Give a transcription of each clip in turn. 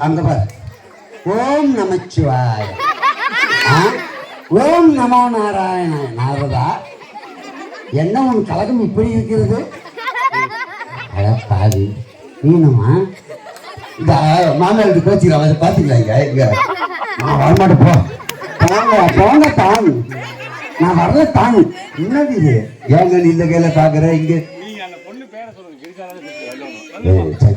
அங்க பார். ஓம் நமச்சிவாய. ஓம் நமோ நாராயண. நாரதா, என்ன உன் கலகம் இப்படி இருக்கிறது? பாதி நீனுமா? இந்த மாமனாருக்கு பேச்சுக்கலாம், அதை பாத்தீங்களா? இங்க நான் வரமாட்டேன், போ. போங்க போங்க, தாங். நான் வரல, தாங். என்னது இது? ஏங்க நீ இந்த கையில பாக்குற? இங்க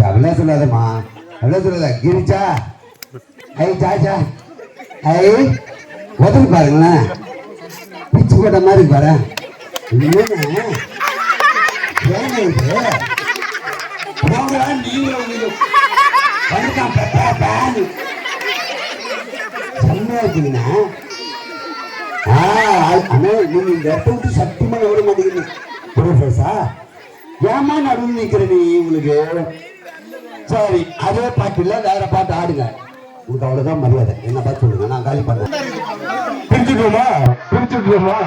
அவ்வளோ சொல்லாதம்மா, அவ்வளோ சொல்லாத. கிரிச்சா, ஐ சாச்சா, ஐ உதவி பாருங்களேன், பிச்சு போட்ட மாதிரி பாரு. செம்மையா இருக்கீங்கன்னா நீங்க இந்த இடத்த விட்டு சத்தியமா விட மாட்டேங்கிறீங்க. ப்ரொஃபஸா, ஏமா நடுவில் நிக்கிற நீ? உங்களுக்கு சரி, அதே பாட்டு இல்ல, வேற பாட்டு ஆடுங்க. உங்களுக்கு அவ்வளவுதான் மரியாதை. என்ன பார்த்து சொல்லுங்க, நான் காலி பண்ணேன். பிரிச்சுக்கோமா, பிரிச்சுக்கோமா.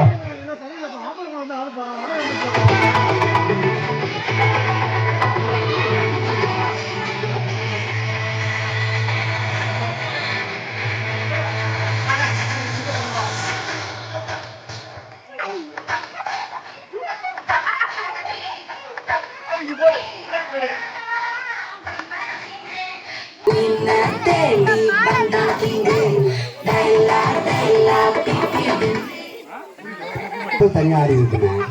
தனியா ஆடி இருக்கேன்.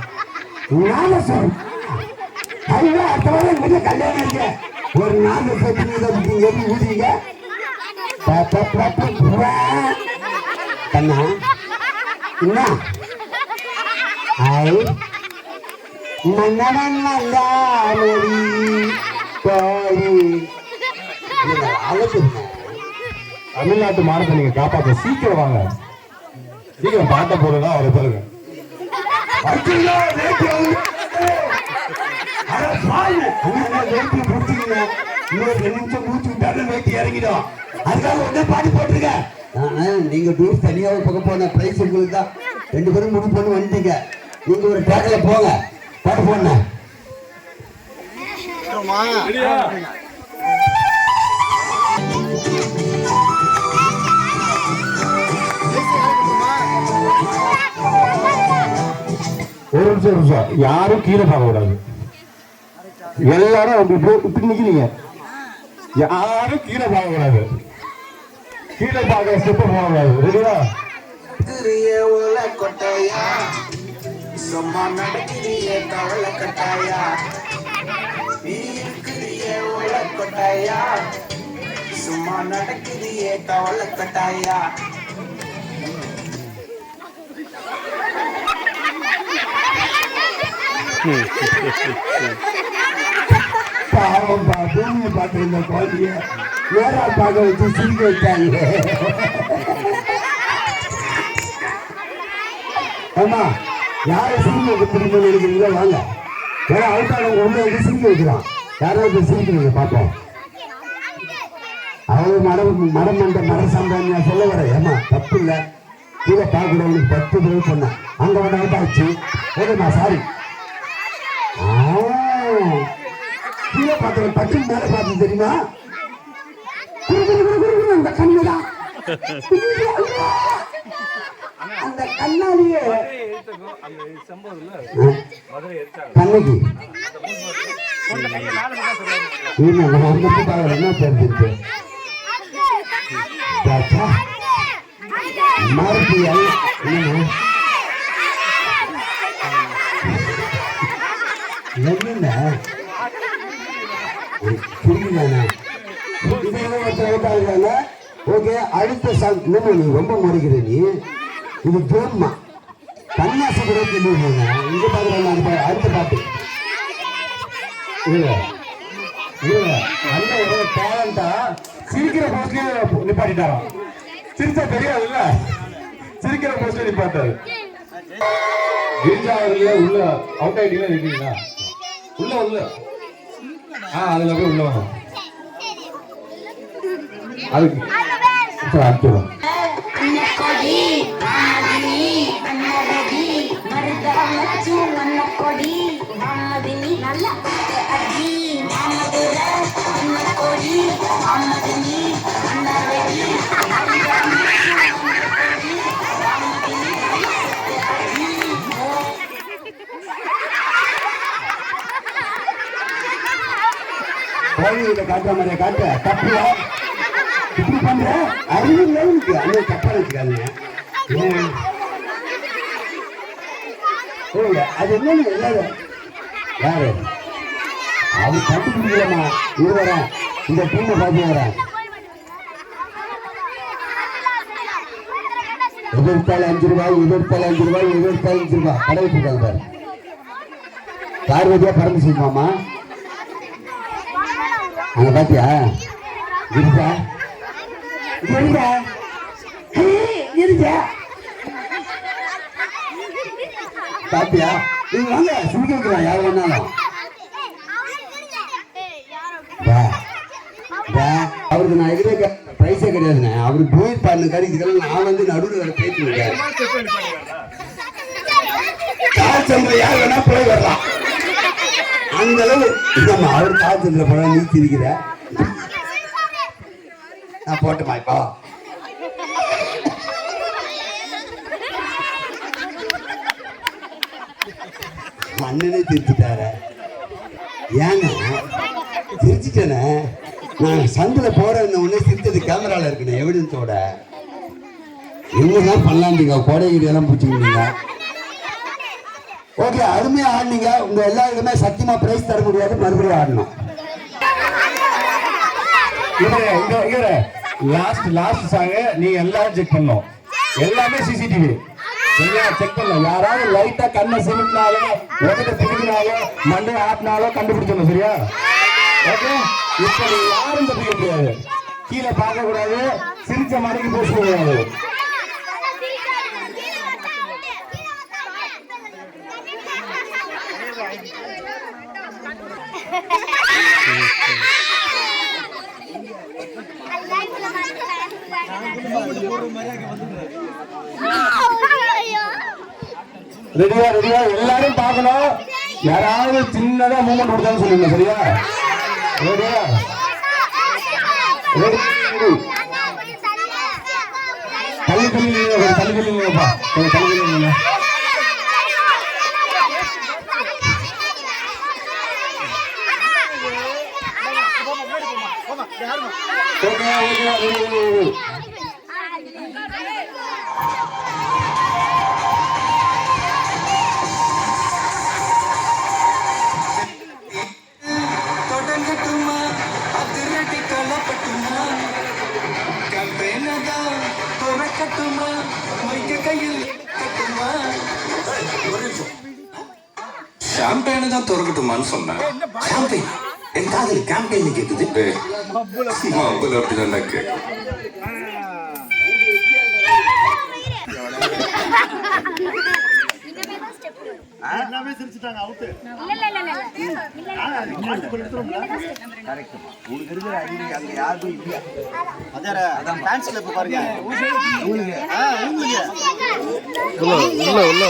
கல்யாணம் இருக்கு, ஒரு நாலு ஊதிங்க கண்ணா. என்ன தமிழ்நாட்டு மாநிலத்தை நீங்க காப்பாற்ற சீக்கிரம் வாங்க. சீக்கிரம் பாட்ட போடுறதா அவரை பாருங்க. இறங்கிடும். அதுக்காக உடனே பாட்டு போட்டுருக்க. நீங்க டூர் தனியா ஒரு பக்கம் போன பிரைஸ் உங்களுக்கு தான். 2 பேரும் முடிவு பண்ணி வந்துட்டீங்க. நீங்க ஒரு ட்ராக்ல போங்க, பாட்டு போன. ஒரு நிமிஷம், யாரும் கீழே பார்க்க கூடாது. எல்லாரும் இப்படி நிக்கிறீங்க. யாரும் கீழே பார்க்க கூடாது. கீழே பார்க்க ஸ்டெப் போக கூடாது. ரெடியா? கொட்டையா சும்மா நடக்கிறிய கவல கட்டாயா, கொட்டையா சும்மா நடக்கிறிய கவல கட்டாயா. பாவம் பூமியை பார்த்திருந்த குழந்தைய நேரா பார்க்க வச்சு சிரிக்க வச்சாங்க. ஆமா, யாரை சிரிக்க வைக்க முடியுமோ நினைக்கிறீங்களோ வாங்க. ஏன்னா அவுட்டாளங்க உள்ள வந்து சிரிக்க வைக்கிறான். யாராவது சிரிக்கிறீங்க பார்ப்போம். அவங்க மடம் மண்ட மர சம்பாதியா சொல்ல வர. ஏமா தப்பு இல்லை, கீழே பார்க்கறவங்களுக்கு 10 தடவை சொன்னேன். அங்க வந்து அவுட்டாச்சு. ஓகேம்மா, சாரி. கீழே பார்த்தவன் பட்டு மேல பார்த்து தெரியுமா? அந்த கண்ணுதான், அந்த கண்ணாடியே கண்ணுக்கு என்ன தெரிஞ்சிருக்கு? மாருதி என்ன ஓகே. அடுத்த சாங் நீ ரொம்ப முறைக்கிற. நீ இது ஜோன்மா கன்னியாசி கூட இங்க பாக்குறாங்க. அடுத்த பாட்டு அந்த ஒரு டேலண்டா சிரிக்கிற போஸ்ட்லயே நிப்பாட்டிட்டாராம். சிரிச்சா தெரியாது இல்ல, சிரிக்கிற போஸ்ட்ல நிப்பாட்டாரு. கிரிஜா அவர்களே உள்ள அவுட் ஆயிட்டீங்களா இருக்கீங்களா? உள்ள உள்ள அதுல போய் உள்ள வரும். அதுக்கு அனுப்பிடுவோம். காட்டுற மாதிரியா காட்ட தப்புல இப்படி பண்ற அறிவு இருக்கு. அந்த தப்பா வச்சுக்காதுங்க. அது என்னன்னு எல்லாரும் யாரு அது கண்டுபிடிக்கலாமா? இது வரேன், இந்த டீமை பார்த்து வரேன். எதிர்த்தாள் 5 ரூபாய், எதிர்த்தாள் 5 ரூபாய், எதிர்த்தாள் 5 ரூபாய் கடவுள் இருக்காங்க பாரு. பார்வதியா பறந்து செய்யுமாமா அங்க பாத்தியா? இருப்பா இருப்பா இருப்பா பாத்தியா? நீங்க வாங்க சுமிக்க வைக்கலாம் யார் வேணாலும். அவருக்கு நான் எதிரே பிரைஸே கிடையாதுங்க. அவரு போயிருப்பாரு கறிக்கிறேன். நான் வந்து நடுவில் வர பேச்சு இருக்கேன். யார் வேணா போய் வரலாம். அந்த அளவு நம்ம அவர் காலத்துல போனா நீ திரிக்கிற. நான் போட்டுமா இப்போ அண்ணனே திருச்சிட்டார. ஏங்க திருச்சிட்டேனே நான் சந்தில போறேன்னு உடனே சிரிச்சது கேமரால இருக்கணும் எவிடன்ஸோட. எங்கெல்லாம் பண்ணலாந்தீங்க கோடைகிரி எல்லாம் பிடிச்சிக்கிட்டீங்க. ஓகே அருமையா ஆடினீங்க. உங்க எல்லாருக்குமே சத்தியமா பிரைஸ் தர முடியாது. மறுபடியும் ஆடணும். லாஸ்ட் சாங் நீங்க எல்லாரும் செக் பண்ணணும். எல்லாமே சிசிடிவி செக் பண்ணணும். யாராவது லைட்டா கண்ணை சிமிட்டினாலும் உதட்ட திணிக்கினாலும் மண்டை ஆட்டினாலும் கண்டுபிடிச்சணும். சரியா? ஓகே. இப்ப நீங்க யாரும் தப்பிக்க முடியாது. கீழே பார்க்க கூடாது. சிரிச்ச மணிக்கு போக கூடாது. ரெடியா ரெடியா எல்லாரும் பார்க்கணும். யாராவது சின்னதா மூமெண்ட் கொடுத்தாலும் சொல்லுங்க. சரியா? ரெடியா? ரெடி தள்ளி தள்ளி தள்ளி தள்ளிப்பா தள்ளி தள்ளி. தொடங்கட்டுமா அதிரடி களப்பட்டுமா கம்பெனதா துறக்கட்டுமா மைக்க கையில் கட்டுமா. ஷாம்பெயினை தான் துறக்கட்டுமான்னு சொன்னேன். ஷாம்பெயின் என் காதல் கேம்பெயின் கேக்குது. மబ్బுல அப்படிதான் கேட்கும். எல்லாமே சிரிச்சிட்டாங்க. Out correct. உங்களுக்கு இருக்கிற ஐடி அங்க யாருக்கும் இல்லையா? அதான் டான்ஸ் கிளப் பாருங்க. உங்களுக்கு உள்ள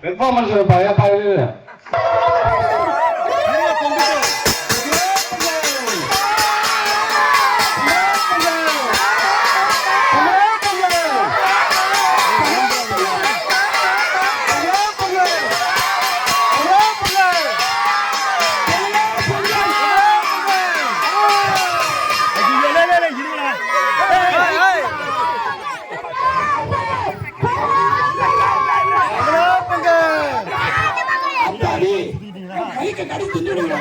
பெர்ஃபார்மன்ஸ் பழைய பாரு. ஆடி தின்னுடுங்க